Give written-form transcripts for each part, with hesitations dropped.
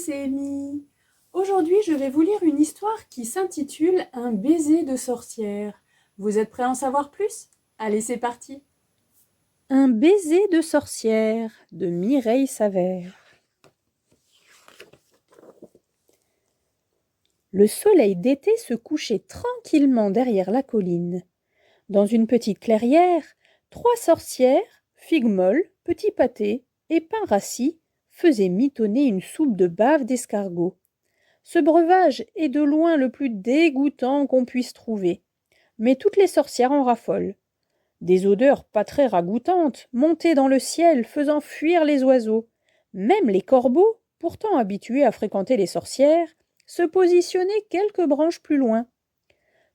c'est Amy. Aujourd'hui, je vais vous lire une histoire qui s'intitule Un baiser de sorcière. Vous êtes prêts à en savoir plus? Allez, c'est parti. Un baiser de sorcière de Mireille Savère. Le soleil d'été se couchait tranquillement derrière la colline. Dans une petite clairière, 3 sorcières, Figues-Molles, Petit Pâté et Pain Rassis, faisaient mitonner une soupe de bave d'escargot. Ce breuvage est de loin le plus dégoûtant qu'on puisse trouver, mais toutes les sorcières en raffolent. Des odeurs pas très ragoûtantes montaient dans le ciel, faisant fuir les oiseaux. Même les corbeaux, pourtant habitués à fréquenter les sorcières, se positionnaient quelques branches plus loin.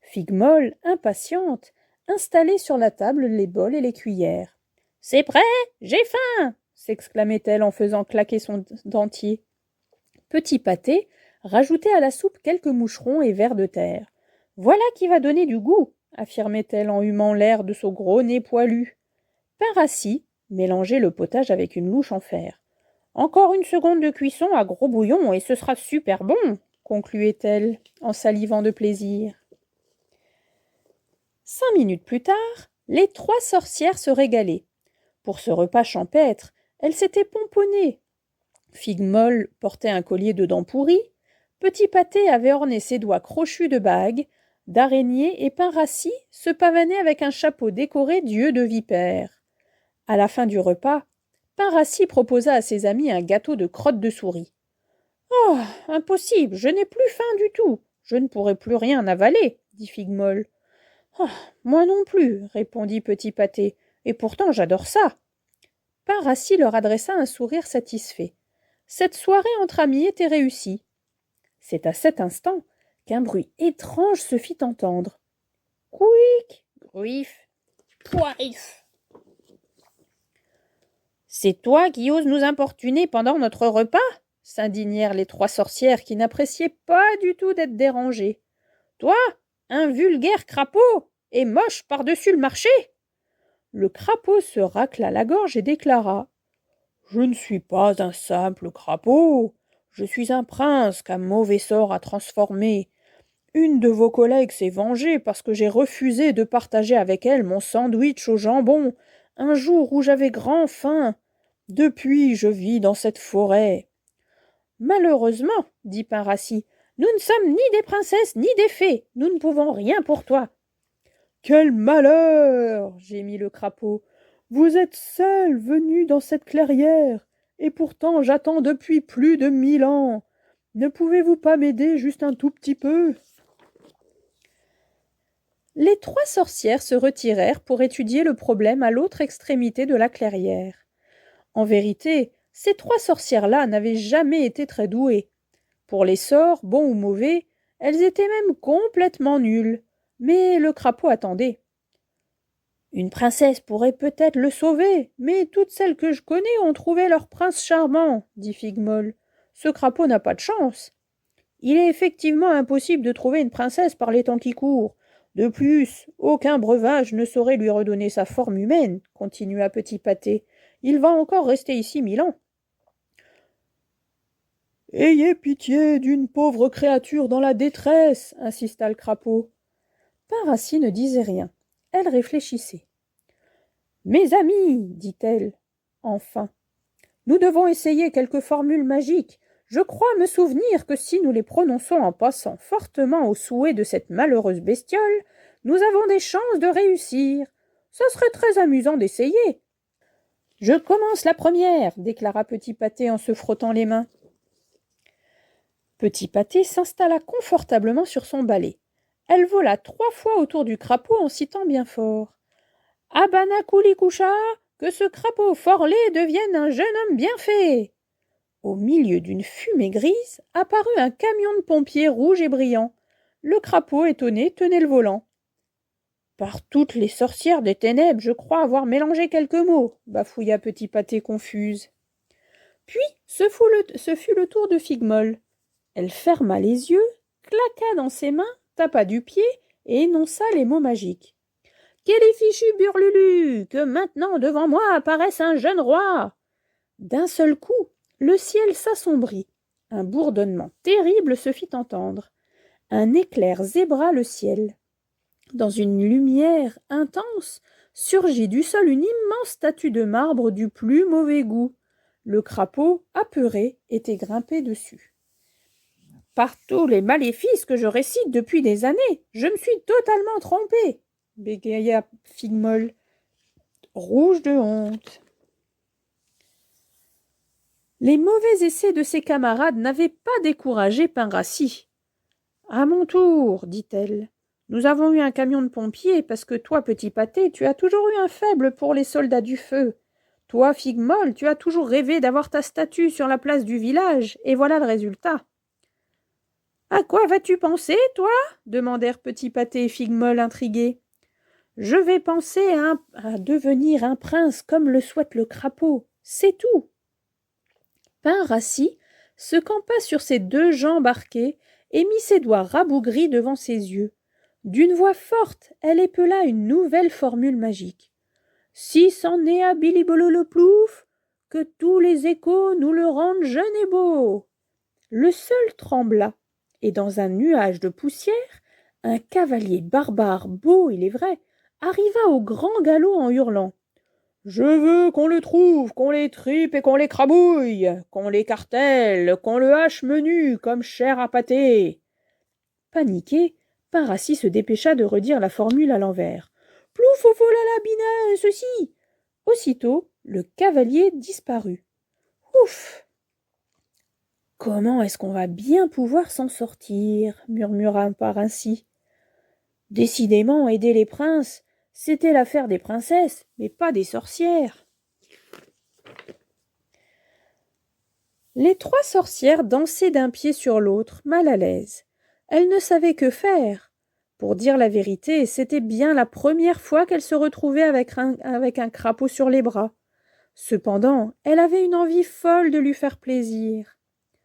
Figues-Molles, impatiente, installait sur la table les bols et les cuillères. « C'est prêt, j'ai faim !» s'exclamait-elle en faisant claquer son dentier. Petit Pâté rajoutait à la soupe quelques moucherons et vers de terre. « Voilà qui va donner du goût !» affirmait-elle en humant l'air de son gros nez poilu. Pain Rassis mélangeait le potage avec une louche en fer. « Encore une seconde de cuisson à gros bouillon et ce sera super bon !» concluait-elle en salivant de plaisir. 5 minutes plus tard, les 3 sorcières se régalaient. Pour ce repas champêtre, elles s'étaient pomponnées. Figues-Molles portait un collier de dents pourries, Petit Pâté avait orné ses doigts crochus de bagues, d'araignées et Pain Rassis se pavanait avec un chapeau décoré d'yeux de vipère. À la fin du repas, Pain Rassis proposa à ses amis un gâteau de crotte de souris. « Oh, impossible, je n'ai plus faim du tout, je ne pourrai plus rien avaler, dit Figues-Molles. « Oh, moi non plus, répondit Petit Pâté, et pourtant j'adore ça. » Pain Rassis leur adressa un sourire satisfait. Cette soirée entre amis était réussie. C'est à cet instant qu'un bruit étrange se fit entendre. « Couic, gruif, poif !»« C'est toi qui oses nous importuner pendant notre repas ?» s'indignèrent les 3 sorcières qui n'appréciaient pas du tout d'être dérangées. « Toi, un vulgaire crapaud, et moche par-dessus le marché !» Le crapaud se racla la gorge et déclara : « Je ne suis pas un simple crapaud, je suis un prince qu'un mauvais sort a transformé. Une de vos collègues s'est vengée parce que j'ai refusé de partager avec elle mon sandwich au jambon, un jour où j'avais grand faim. Depuis, je vis dans cette forêt. » « Malheureusement, dit Pain Rassis, nous ne sommes ni des princesses ni des fées, nous ne pouvons rien pour toi. »« Quel malheur !» gémit le crapaud. « Vous êtes seul venu dans cette clairière, et pourtant j'attends depuis plus de 1000 ans. Ne pouvez-vous pas m'aider juste un tout petit peu ?» Les 3 sorcières se retirèrent pour étudier le problème à l'autre extrémité de la clairière. En vérité, ces 3 sorcières-là n'avaient jamais été très douées. Pour les sorts, bons ou mauvais, elles étaient même complètement nulles. Mais le crapaud attendait. « Une princesse pourrait peut-être le sauver, mais toutes celles que je connais ont trouvé leur prince charmant, dit Figues-Molles. Ce crapaud n'a pas de chance. Il est effectivement impossible de trouver une princesse par les temps qui courent. De plus, aucun breuvage ne saurait lui redonner sa forme humaine, continua Petit Pâté. Il va encore rester ici 1000 ans. « Ayez pitié d'une pauvre créature dans la détresse, insista le crapaud. Pain Rassis ne disait rien. Elle réfléchissait. « Mes amis, dit-elle, enfin, nous devons essayer quelques formules magiques. Je crois me souvenir que si nous les prononçons en passant fortement au souhait de cette malheureuse bestiole, nous avons des chances de réussir. Ce serait très amusant d'essayer. »« Je commence la première, déclara Petit Pâté en se frottant les mains. Petit Pâté s'installa confortablement sur son balai. Elle vola 3 fois autour du crapaud en citant bien fort. « Abanakulikoucha, que ce crapaud fort laid devienne un jeune homme bien fait !» Au milieu d'une fumée grise apparut un camion de pompiers rouge et brillant. Le crapaud, étonné, tenait le volant. « Par toutes les sorcières des ténèbres, je crois avoir mélangé quelques mots, » bafouilla Petit Pâté confuse. Puis ce fut le tour de Figues-Molles. Elle ferma les yeux, claqua dans ses mains, tapa du pied et énonça les mots magiques. « Quel est fichu Burlulu, que maintenant devant moi apparaisse un jeune roi !» D'un seul coup, le ciel s'assombrit. Un bourdonnement terrible se fit entendre. Un éclair zébra le ciel. Dans une lumière intense, surgit du sol une immense statue de marbre du plus mauvais goût. Le crapaud, apeuré, était grimpé dessus. « Par tous les maléfices que je récite depuis des années, je me suis totalement trompé, bégaya Figmol, rouge de honte. Les mauvais essais de ses camarades n'avaient pas découragé Pinrassi. « À mon tour, dit-elle. Nous avons eu un camion de pompiers parce que toi, petit pâté, tu as toujours eu un faible pour les soldats du feu. Toi, Figmol, tu as toujours rêvé d'avoir ta statue sur la place du village, et voilà le résultat. »« À quoi vas-tu penser, toi ?» demandèrent Petit Pâté et Figmol intrigués. « Je vais penser à devenir un prince comme le souhaite le crapaud, c'est tout. » Pinrassi se campa sur ses 2 jambes arquées et mit ses doigts rabougris devant ses yeux. D'une voix forte, elle épela une nouvelle formule magique. « Si c'en est à Bilibololoplouf, que tous les échos nous le rendent jeune et beau !» Le sol trembla, et dans un nuage de poussière, un cavalier barbare, beau il est vrai, arriva au grand galop en hurlant. « Je veux qu'on le trouve, qu'on l'étripe et qu'on l'écrabouille, qu'on l'écartèle, qu'on le hache menu comme chair à pâté. » Paniqué, Pinrassi se dépêcha de redire la formule à l'envers. « Ploufofolala bina ceci !» Aussitôt, le cavalier disparut. « Ouf ! Comment est-ce qu'on va bien pouvoir s'en sortir ?» murmura Pinrassi. Décidément, aider les princes, c'était l'affaire des princesses, mais pas des sorcières. Les 3 sorcières dansaient d'un pied sur l'autre, mal à l'aise. Elles ne savaient que faire. Pour dire la vérité, c'était bien la première fois qu'elles se retrouvaient avec un crapaud sur les bras. Cependant, elle avait une envie folle de lui faire plaisir.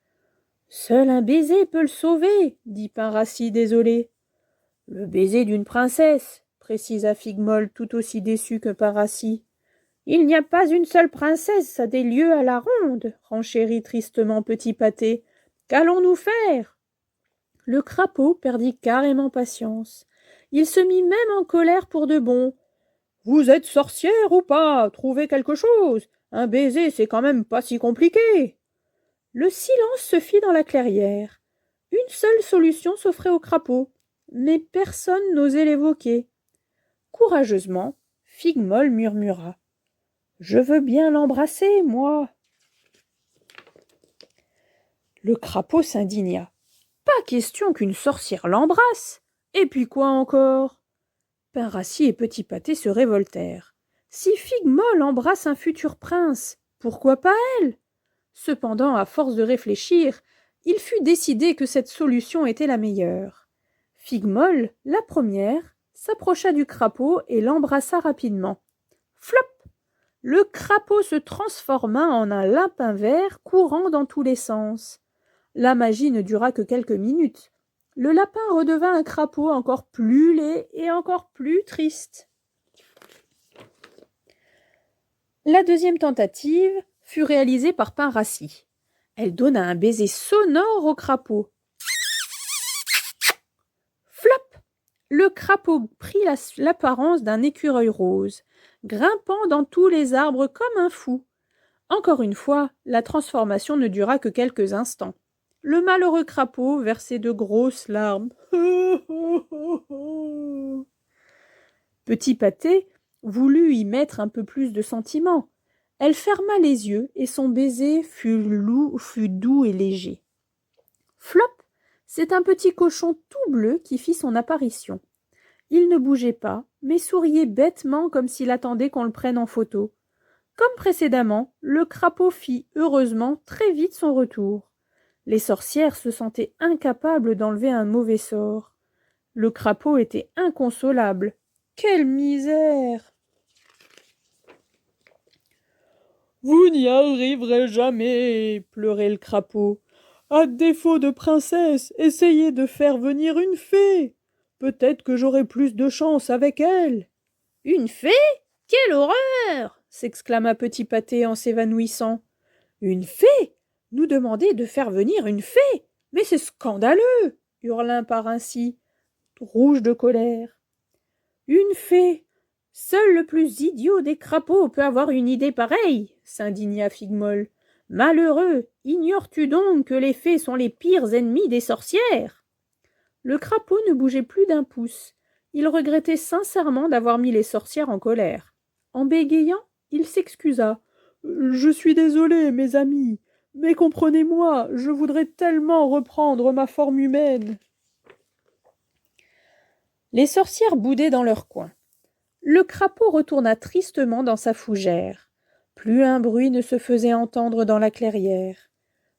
« Seul un baiser peut le sauver, » dit Pinrassi désolé. « Le baiser d'une princesse, » précisa Figmol tout aussi déçu que Pinrassi. « Il n'y a pas une seule princesse à des lieues à la ronde, » renchérit tristement Petit Pâté. « Qu'allons-nous faire ?» Le crapaud perdit carrément patience. Il se mit même en colère pour de bon. « Vous êtes sorcière ou pas? Trouvez quelque chose. Un baiser, c'est quand même pas si compliqué. » Le silence se fit dans la clairière. Une seule solution s'offrait au crapaud, mais personne n'osait l'évoquer. Courageusement, Figmol murmura. « Je veux bien l'embrasser, moi. » Le crapaud s'indigna. « Pas question qu'une sorcière l'embrasse. Et puis quoi encore ?» Pinrassi et Petit Pâté se révoltèrent. Si Figmol embrasse un futur prince, pourquoi pas elle ? Cependant, à force de réfléchir, il fut décidé que cette solution était la meilleure. Figmol, la première, s'approcha du crapaud et l'embrassa rapidement. Flop ! Le crapaud se transforma en un lapin vert courant dans tous les sens. La magie ne dura que quelques minutes. Le lapin redevint un crapaud encore plus laid et encore plus triste. La deuxième tentative fut réalisée par Pinrassi. Elle donna un baiser sonore au crapaud. Flop ! Le crapaud prit l'apparence d'un écureuil rose, grimpant dans tous les arbres comme un fou. Encore une fois, la transformation ne dura que quelques instants. Le malheureux crapaud versait de grosses larmes. Petit Pâté voulut y mettre un peu plus de sentiment. Elle ferma les yeux et son baiser fut doux et léger. Flop, c'est un petit cochon tout bleu qui fit son apparition. Il ne bougeait pas, mais souriait bêtement comme s'il attendait qu'on le prenne en photo. Comme précédemment, le crapaud fit heureusement très vite son retour. Les sorcières se sentaient incapables d'enlever un mauvais sort. Le crapaud était inconsolable. Quelle misère! « Vous n'y arriverez jamais, » pleurait le crapaud. « À défaut de princesse, essayez de faire venir une fée. Peut-être que j'aurai plus de chance avec elle. »« Une fée? Quelle horreur !» s'exclama Petit Pâté en s'évanouissant. « Une fée ? nous demander de faire venir une fée. Mais c'est scandaleux, hurla un parrain rouge de colère. Une fée! Seul le plus idiot des crapauds peut avoir une idée pareille, s'indigna Figmol. Malheureux, ignores-tu donc que les fées sont les pires ennemis des sorcières? Le crapaud ne bougeait plus d'un pouce. Il regrettait sincèrement d'avoir mis les sorcières en colère. En bégayant, il s'excusa. Je suis désolé, mes amis, mais comprenez-moi, je voudrais tellement reprendre ma forme humaine. Les sorcières boudaient dans leur coin. Le crapaud retourna tristement dans sa fougère. Plus un bruit ne se faisait entendre dans la clairière.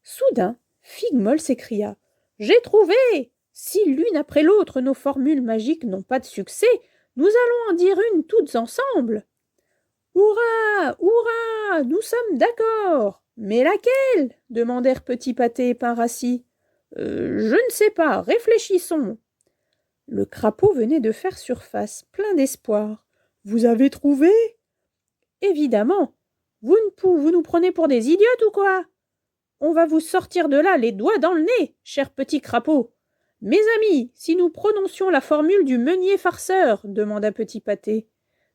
Soudain, Figmol s'écria. « J'ai trouvé! Si l'une après l'autre nos formules magiques n'ont pas de succès, nous allons en dire une toutes ensemble. »« Hurrah! Hurrah! Nous sommes d'accord! Mais laquelle ?» demandèrent Petit Pâté et Pain Rassis. Je ne sais pas, réfléchissons. » Le crapaud venait de faire surface, plein d'espoir. « Vous avez trouvé ?»« Évidemment. Vous nous prenez pour des idiotes ou quoi? On va vous sortir de là les doigts dans le nez, cher petit crapaud. Mes amis, si nous prononcions la formule du meunier farceur, demanda Petit Pâté.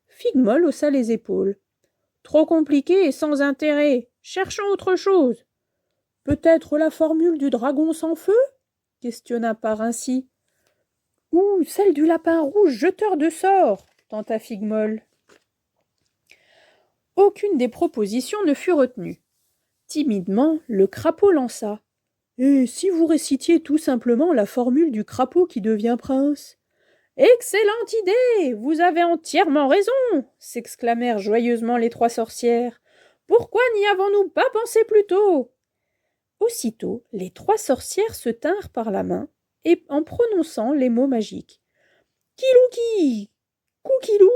Figmol haussa les épaules. Trop compliqué et sans intérêt. Cherchons autre chose. Peut-être la formule du dragon sans feu? Questionna Parinci. Ou celle du lapin rouge jeteur de sorts, tenta Figmol. Aucune des propositions ne fut retenue. Timidement, le crapaud lança. Et si vous récitiez tout simplement la formule du crapaud qui devient prince? Excellente idée! Vous avez entièrement raison! S'exclamèrent joyeusement les trois sorcières. Pourquoi n'y avons-nous pas pensé plus tôt? Aussitôt, les trois sorcières se tinrent par la main et en prononçant les mots magiques. Kilouki! Koukilou!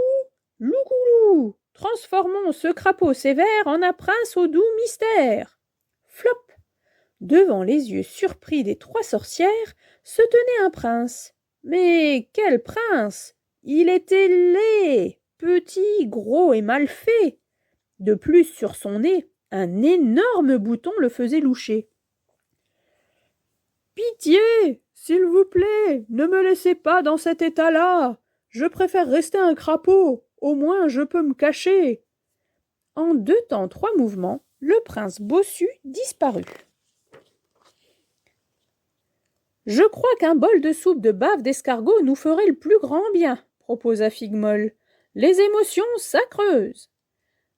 Loukoulou! Transformons ce crapaud sévère en un prince au doux mystère. Flop! Devant les yeux surpris des trois sorcières se tenait un prince. Mais quel prince! Il était laid, petit, gros et mal fait. De plus, sur son nez, un énorme bouton le faisait loucher. Pitié, s'il vous plaît, ne me laissez pas dans cet état-là. Je préfère rester un crapaud. Au moins, je peux me cacher. En 2 temps 3 mouvements, le prince bossu disparut. Je crois qu'un bol de soupe de bave d'escargot nous ferait le plus grand bien, proposa Figmol. Les émotions, ça creuse.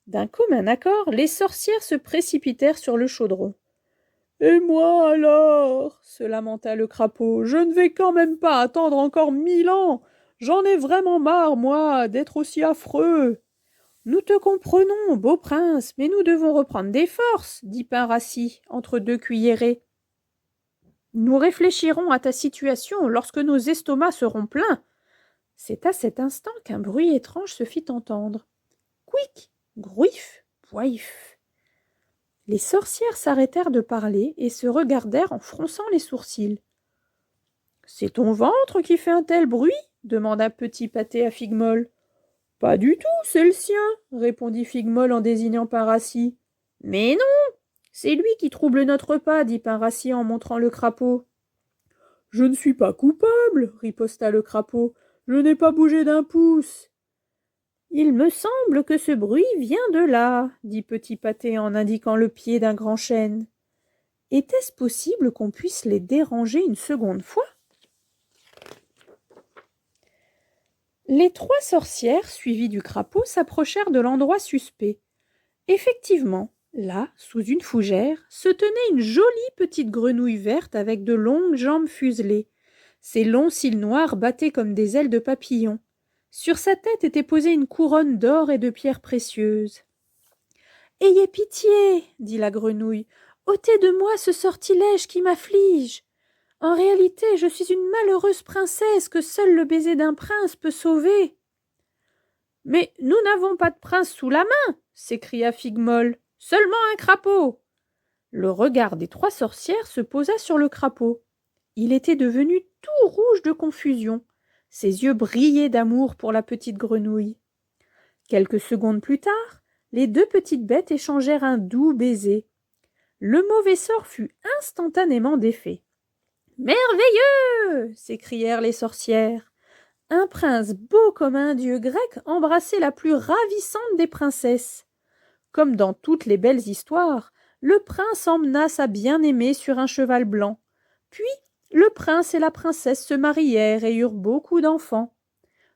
D'un commun accord, les sorcières se précipitèrent sur le chaudron. Et moi alors, se lamenta le crapaud, je ne vais quand même pas attendre encore 1000 ans. J'en ai vraiment marre, moi, d'être aussi affreux. Nous te comprenons, beau prince, mais nous devons reprendre des forces, dit Pain Rassis, entre 2 cuillerées. Nous réfléchirons à ta situation lorsque nos estomacs seront pleins. C'est à cet instant qu'un bruit étrange se fit entendre. Couic, grouif, poif. Les sorcières s'arrêtèrent de parler et se regardèrent en fronçant les sourcils. C'est ton ventre qui fait un tel bruit? Demanda Petit Pâté à Figmol. Pas du tout, c'est le sien, répondit Figmol en désignant Pain Rassis. Mais non, c'est lui qui trouble notre repas, dit Pain Rassis en montrant le crapaud. Je ne suis pas coupable, riposta le crapaud. Je n'ai pas bougé d'un pouce. Il me semble que ce bruit vient de là, dit Petit Pâté en indiquant le pied d'un grand chêne. Était-ce possible qu'on puisse les déranger une seconde fois? Les 3 sorcières, suivies du crapaud, s'approchèrent de l'endroit suspect. Effectivement, là, sous une fougère, se tenait une jolie petite grenouille verte avec de longues jambes fuselées. Ses longs cils noirs battaient comme des ailes de papillon. Sur sa tête était posée une couronne d'or et de pierres précieuses. « Ayez pitié, dit la grenouille, ôtez de moi ce sortilège qui m'afflige. En réalité, je suis une malheureuse princesse que seul le baiser d'un prince peut sauver. »« Mais nous n'avons pas de prince sous la main, s'écria Figmol, seulement un crapaud. » Le regard des 3 sorcières se posa sur le crapaud. Il était devenu tout rouge de confusion. Ses yeux brillaient d'amour pour la petite grenouille. Quelques secondes plus tard, les 2 petites bêtes échangèrent un doux baiser. Le mauvais sort fut instantanément défait. « Merveilleux !» s'écrièrent les sorcières. Un prince beau comme un dieu grec embrassait la plus ravissante des princesses. Comme dans toutes les belles histoires, le prince emmena sa bien-aimée sur un cheval blanc. Puis le prince et la princesse se marièrent et eurent beaucoup d'enfants.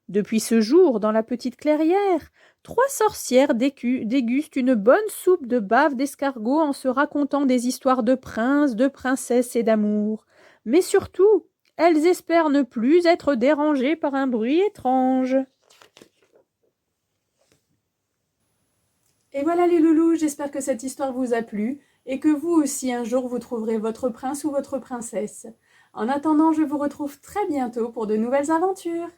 Depuis ce jour, dans la petite clairière, 3 sorcières dégustent une bonne soupe de bave d'escargot en se racontant des histoires de princes, de princesses et d'amour. Mais surtout, elles espèrent ne plus être dérangées par un bruit étrange. Et voilà les loulous, j'espère que cette histoire vous a plu et que vous aussi un jour vous trouverez votre prince ou votre princesse. En attendant, je vous retrouve très bientôt pour de nouvelles aventures.